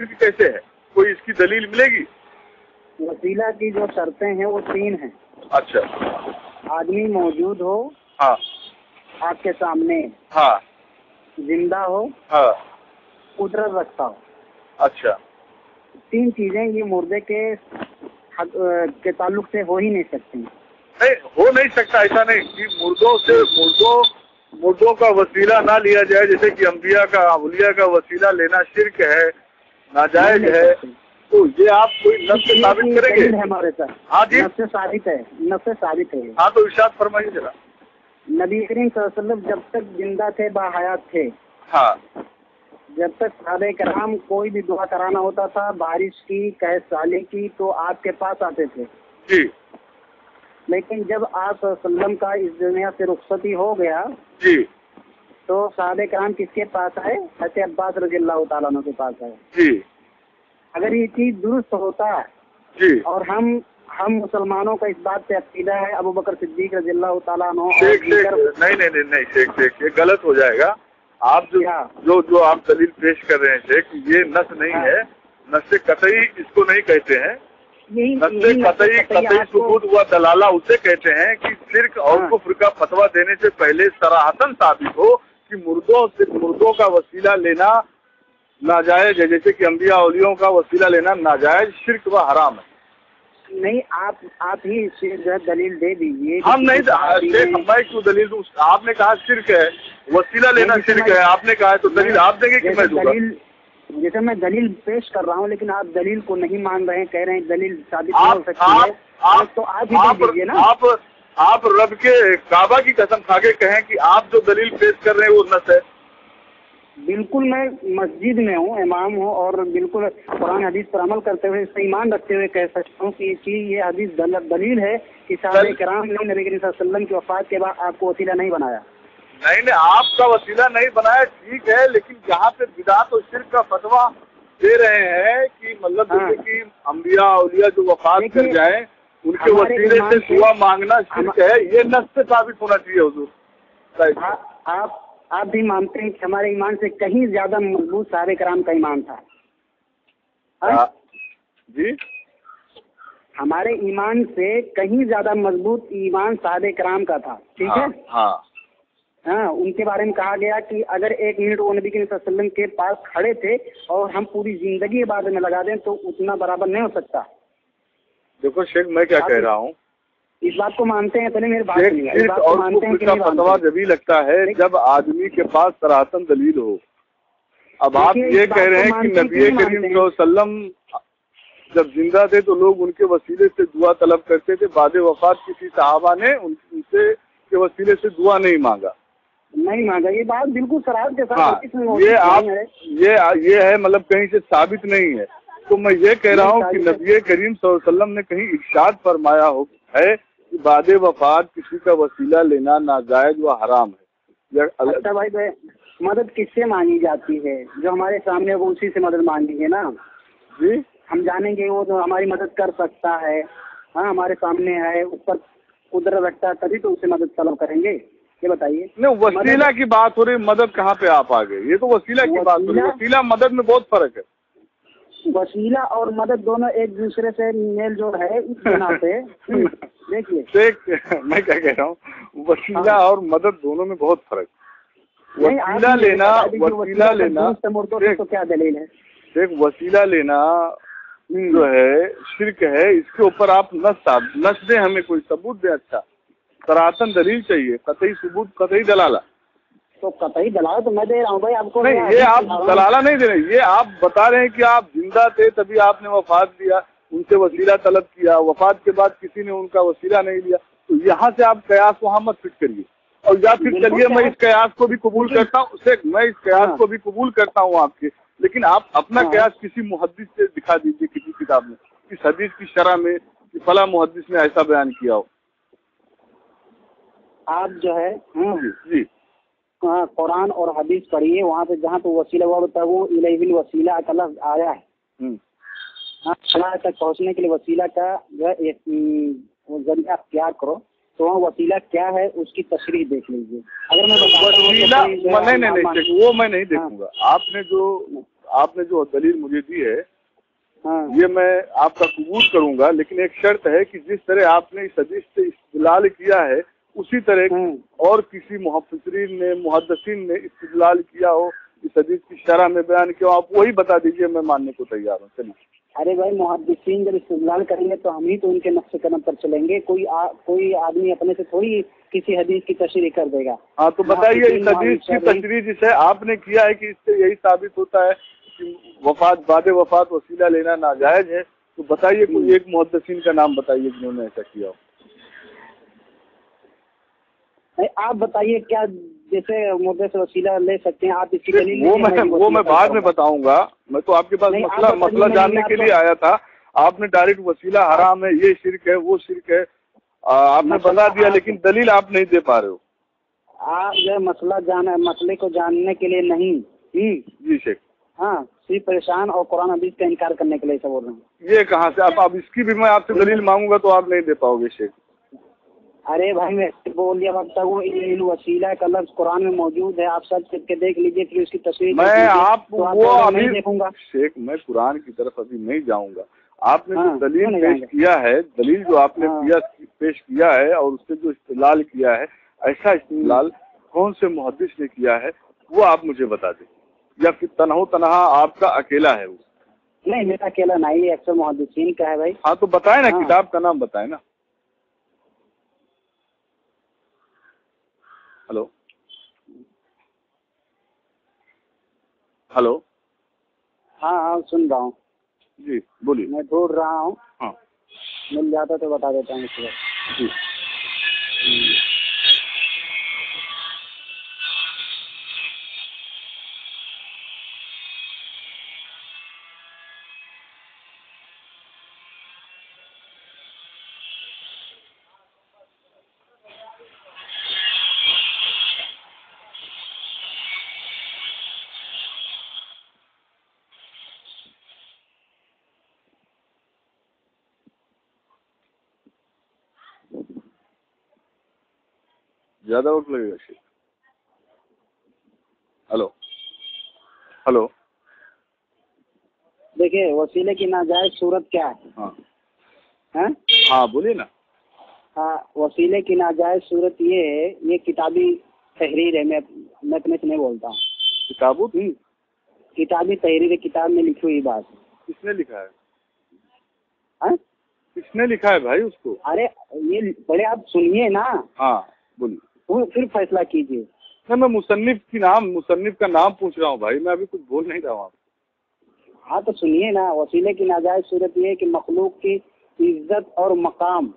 शिर्क कैसे है, कोई इसकी दलील मिलेगी? वसीला की जो शर्तें हैं वो 3 हैं। अच्छा। आदमी मौजूद हो, हाँ आपके सामने, हाँ जिंदा हो, हाँ। कुदरत रखता हो। अच्छा। 3 चीजें ये मुर्दे के ताल्लुक से हो ही नहीं सकती। नहीं हो नहीं सकता, ऐसा नहीं कि मुर्दों का वसीला ना लिया जाए, जैसे कि अंबिया का औलिया का वसीला लेना शिर्क है, नाजायज है, तो ये आप कोई नस से साबित करेंगे? हमारे साथ हाँ जी, नस से साबित है, नस से साबित है। हाँ तो इरशाद फरमाइए जरा। नबी करीम सल्लल्लाहु अलैहि वसल्लम जब तक जिंदा थे, बाहयात थे, हाँ जब तक सहाबे कराम कोई भी दुआ कराना होता था, बारिश की कहे साले की, तो आपके पास आते थे जी लेकिन जब आप सल्लल्लाहु अलैहि वसल्लम का इस दुनिया से रुखसती हो गया जी तो सहाबे कराम किसके पास आए? हज़रत अब्बास रज़ियल्लाहु ताला अन्हु के पास आए। जी अगर ये चीज दुरुस्त होता जी। और हम मुसलमानों का इस बात पे अकीदा है, अबू बकर सिद्दीक रज़ियल्लाहु ताला अन्हु शेख नहीं शेख ये गलत हो जाएगा। आप जो आप दलील पेश कर रहे हैं शेख, ये नस नहीं है, नस से कतई इसको नहीं कहते हैं। नस से कतई सुबूत हुआ दलाला उसे कहते हैं कि शिर्क और कुफ्र का फतवा देने से पहले सराहतन साबित हो कि मुर्दों का वसीला लेना नाजायज है, जैसे कि अंबिया औलियों का वसीला लेना नाजायज, शिर्क व हराम है। नहीं, आप ही दलील दे दीजिए। हम नहीं शेख, मैं क्यों दलील दूं? आपने कहा शिर्क है, वसीला लेना शिर्क है, आपने कहा है, तो दलील आप देंगे कि मैं दूंगा? जैसे मैं दलील पेश कर रहा हूँ, लेकिन आप दलील को नहीं मान रहे हैं, कह रहे हैं दलील साबित नहीं हो सकती है, तो आप ही दे दीजिए ना। आप रब के काबा की कसम खा के कहें कि आप जो दलील पेश कर रहे हैं वो नस है। बिल्कुल, मैं मस्जिद में हूँ, इमाम हूँ, और बिल्कुल कुरान हदीस पर अमल करते हुए, इस पर ईमान रखते हुए कह सकता हूँ कि ये हदीस दलील है कि साहबे किराम ने नबी करीम सल्लल्लाहु अलैहि वसल्लम की वफात के बाद आपको वसीला नहीं बनाया। नहीं, आपका वसीला नहीं बनाया ठीक है, लेकिन जहाँ पे बिदात और शिर्क का फतवा दे रहे हैं कि मतलब जैसे कि अंबिया औलिया जो वफात कर जाए उनके वसीले से दुआ मांगना शिर्क है, ये नस से साबित होना चाहिए हुजूर। आप भी मानते हैं कि हमारे ईमान से कहीं ज्यादा मजबूत साहबे कराम का ईमान था? जी, हमारे ईमान से कहीं ज्यादा मजबूत ईमान साहबे कराम का था, ठीक है? हाँ, उनके बारे में कहा गया कि अगर 1 मिनट वो नबी सल्लल्लाहु अलैहि वसल्लम के पास खड़े थे और हम पूरी जिंदगी इबादत में लगा दें तो उतना बराबर नहीं हो सकता। देखो शेख, मैं क्या कह रहा हूँ, इस बात को मानते हैं? पहले मेरी बात सुनिए। और कुफ्र का फतवा जब ही लगता है जब आदमी के पास सराहतन दलील हो। अब आप ये कह रहे हैं कि नबी करीम सल्लल्लाहु अलैहि वसल्लम जब जिंदा थे तो लोग उनके वसीले से दुआ तलब करते थे, बाद वफात किसी सहाबा ने उनसे के वसीले से दुआ नहीं मांगा। ये बात बिल्कुल सराहत के साथ ये है, मतलब कहीं से साबित नहीं है। तो मैं ये कह रहा हूँ कि नबी करीम सल्लल्लाहु अलैहि वसल्लम ने कहीं इरशाद फरमाया है कि बाद वफात किसी का वसीला लेना नाजायज व हराम है। अच्छा भाई, मदद किससे मांगी जाती है? जो हमारे सामने वो उसी से मदद मांगेंगे ना जी। हम जानेंगे वो तो हमारी मदद कर सकता है। हाँ, हमारे सामने है, उस पर कुदरत रखता है, तभी तो उससे मदद तलब करेंगे। ये बताइए। नहीं, वसीला की बात हो रही, मदद कहाँ पे आप आ गए? ये तो वसीला की बात हो रही। वसीला मदद में बहुत फर्क है। वसीला और मदद दोनों एक दूसरे से मेल जोड़ है, इस बिना पे देखिए शेख, मैं क्या कह रहा हूँ, वसीला और मदद दोनों में बहुत फर्क। वसीला लेना तो क्या दलील है? शेख, वसीला लेना जो है शिर्क है, इसके ऊपर आप नस दें, हमें कोई सबूत दे। अच्छा, सराहतन दलील चाहिए, कतई सबूत, कतई दलाला। तो कतई दलाला तो मैं दे रहा हूँ भाई आपको। नहीं, ये आप दलाला नहीं दे रहे, ये आप बता रहे हैं कि आप जिंदा थे तभी आपने वफात दिया, उनसे वसीला तलब किया, वफात के बाद किसी ने उनका वसीला नहीं लिया। तो यहाँ से आप कयास वहाँ मत फिट करिए। और या फिर चलिए, मैं इस कयास को भी कबूल करता हूँ शेख, मैं इस कयास को भी कबूल करता हूँ आपके, लेकिन आप अपना कयास किसी मुहद्दिस से दिखा दीजिए, किसी किताब में, इस हदीस की शरह में कि फला मुहद्दिस ने ऐसा बयान किया हो। आप जो है जी कुरान और हदीस पढ़िए, वहाँ पे जहाँ पे वसीला हुआ होता है वो इलैहिल वसीला का लफ्ज़ आया है। अल्लाह तक पहुँचने के लिए वसीला का जो है एक जरिया अख्तियार करो, तो वहाँ वसीला क्या है उसकी तशरीह देख लीजिए। अगर मैं वसीला नहीं, वो मैं नहीं देखूंगा। आपने जो آپ نے جو دلیل مجھے دی ہے یہ میں آپ کا قبول کروں گا، لیکن ایک شرط ہے کہ جس طرح آپ نے اس حدیث سے استدلال کیا ہے اسی طرح اور کسی محفظرین نے محدثین نے استدلال کیا ہو اس حدیث کی شرح میں بیان کیا، آپ وہی بتا دیجئے، میں ماننے کو تیار ہوں. چلیے. ارے بھائی محدثین جب استدلال کریں گے تو ہم ہی تو ان کے نقش قدم پر چلیں گے. کوئی آدمی اپنے سے تھوڑی کسی حدیث کی تشریح کر دے گا. ہاں تو بتائیے اس حدیث کی تشریح جسے آپ نے کیا ہے کہ اس سے یہی ثابت ہوتا ہے کہ بعد وفات وسیلہ لینا ناجائز ہے، تو بتائیے کوئی ایک محدثین کا نام بتائیے جنہوں نے ایسا کیا ہو. آپ بتائیے کیا جیسے مردے سے وسیلہ لے سکتے ہیں آپ اس کی دلیل؟ وہ میں بعد میں بتاؤں گا. میں تو آپ کے پاس مسئلہ جاننے کے لیے آیا تھا. آپ نے ڈائریکٹ وسیلہ حرام ہے، یہ شرک ہے، وہ شرک ہے، آپ نے بتا دیا، لیکن دلیل آپ نہیں دے پا رہے ہو. آپ جو مسئلے کو جاننے کے لیے نہیں. جی شیخ. ہاں صرف پریشان اور قرآن حدیث کا انکار کرنے کے لیے ایسا بول رہے ہیں. یہ کہاں سے؟ اب اس کی بھی میں آپ سے دلیل مانگوں گا تو آپ نہیں دے پاؤ گے شیخ. ارے بھائی میں بول دیا وقت وہ وسیلہ کا لفظ قرآن میں موجود ہے، آپ سب کے دیکھ لیجیے پھر اس کی تصویر میں آپ وہ ابھی دیکھوں گا. شیخ میں قرآن کی طرف ابھی نہیں جاؤں گا. آپ نے جو دلیل پیش کیا ہے، دلیل جو آپ نے پیش کیا ہے اور اس سے جو استدلال کیا ہے، ایسا استدلال کون سے محدث نے کیا ہے وہ آپ مجھے بتا دیں، یا پھر تنہا آپ کا اکیلا ہے وہ؟ نہیں میرا اکیلا نہیں، اکثر محدثین کا ہے بھائی. ہاں تو بتائیں نا، کتاب کا نام بتائیں نا. Hello hello. ہاں سن رہا ہوں. جی بولیے. میں ڈھونڈ رہا ہوں. ہاں مل جاتا تو بتا دیتا ہوں اس وقت. جی. زیادہ وقت لگے گا شیخ. ہلو. دیکھیے وسیلے کی ناجائز صورت کیا ہے؟ ہاں بولیے نا. ہاں وسیلے کی ناجائز صورت یہ ہے، یہ کتابی تحریر ہے، میں اپنے سے نہیں بولتا ہوں. کتابی تحریر ہے، کتاب میں لکھی ہوئی بات. کس نے لکھا ہے؟ کس نے لکھا ہے بھائی اس کو؟ ارے یہ بڑے آپ سنیے نا. ہاں بولیے. پھر فیصلہ کیجیے. میں مصنف کا نام پوچھ رہا ہوں بھائی، میں ابھی کچھ بول نہیں رہا ہوں. ہاں تو سنیے نا. وسیلے کی ناجائز صورت یہ ہے کہ مخلوق کی عزت اور مقام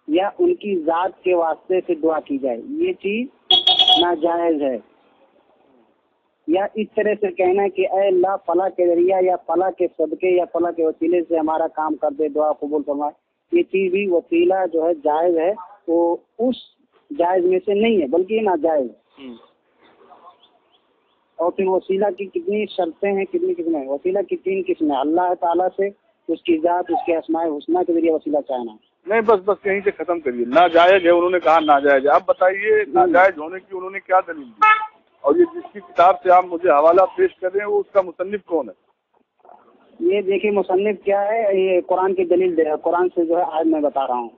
یا ان کی ذات کے واسطے سے دعا کی جائے، یہ چیز ناجائز ہے. یا اس طرح سے کہنا کہ اے اللہ فلاں کے ذریعہ یا فلاں کے صدقے یا فلاں کے وسیلے سے ہمارا کام کر دے، دعا قبول فرمائے، یہ چیز بھی وسیلہ جو ہے جائز ہے. وہ اس جائز میں سے نہیں ہے بلکہ یہ ناجائز ہے. اور پھر وسیلہ کی کتنی شرطیں ہیں، کتنی قسمیں ہیں. وسیلہ کی 3 قسمیں. اللہ تعالیٰ سے اس کی ذات، اس کے اسماء الحسنی کے ذریعے وسیلہ چاہنا. نہیں بس یہیں سے ختم کریے. ناجائز ہے، انہوں نے کہا ناجائز ہے. آپ بتائیے ناجائز ہونے کی انہوں نے کیا دلیل دی، اور یہ جس کی کتاب سے آپ مجھے حوالہ پیش کر رہے ہیں وہ اس کا مصنف کون ہے؟ یہ دیکھیے مصنف کیا ہے، یہ قرآن کی دلیل دے رہا ہے. قرآن سے جو ہے آج میں بتا رہا ہوں.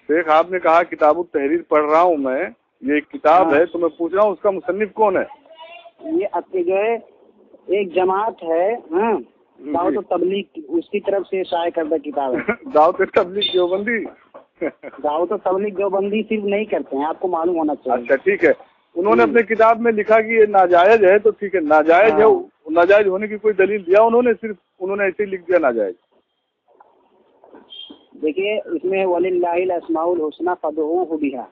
شیخ آپ نے کہا کتاب التحریر پڑھ رہا ہوں میں، یہ ایک کتاب ہے تو میں پوچھ رہا ہوں اس کا مصنف کون ہے؟ یہ جو ہے ایک جماعت ہے دعوت و تبلیغ، اس کی طرف سے شائع کردہ کتاب ہے. دعوت تبلیغ دیوبندی؟ دعوت و تبلیغ دیوبندی صرف نہیں کرتے ہیں، آپ کو معلوم ہونا چاہیے. اچھا ٹھیک ہے. انہوں نے اپنے کتاب میں لکھا کہ یہ ناجائز ہے، تو ٹھیک ہے ناجائز ہے. ناجائز ہونے کی کوئی دلیل دیا انہوں نے؟ صرف انہوں نے ایسے ہی لکھ دیا ناجائز؟ دیکھیے اس میں وَلِلَّهِ الْأَسْمَاءُ الْحُسْنَىٰ فَادْعُوهُ بِهَا،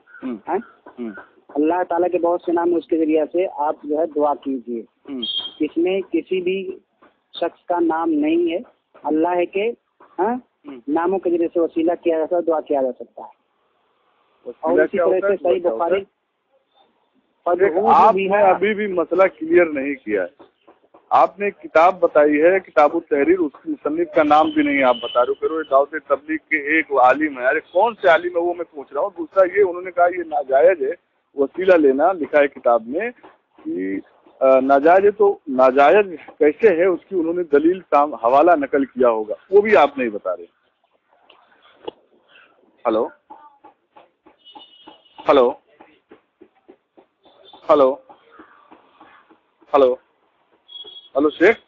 اللہ تعالیٰ کے بہت سے نام اس کے ذریعے سے آپ جو ہے دعا کیجیے. اس میں کسی بھی شخص کا نام نہیں ہے، اللہ کے ناموں کے ذریعے سے وسیلہ کیا جاتا ہے، دعا کیا جا سکتا ہے. اور اسی طرح سے صحیح بخاری. آپ نے ابھی بھی مسئلہ کلیئر نہیں کیا ہے. آپ نے کتاب بتائی ہے کتاب التحریر، اس مصنف کا نام بھی نہیں آپ بتا رہے ہو. دعوت تبلیغ کے ایک عالم ہے، ارے کون سے عالم ہے وہ میں پوچھ رہا ہوں. دوسرا یہ انہوں نے کہا یہ ناجائز ہے وسیلہ لینا، لکھا ہے کتاب میں کہ ناجائز ہے تو ناجائز کیسے ہے اس کی انہوں نے دلیل حوالہ نقل کیا ہوگا، وہ بھی آپ نہیں بتا رہے. Hello hello hello hello hello شیخ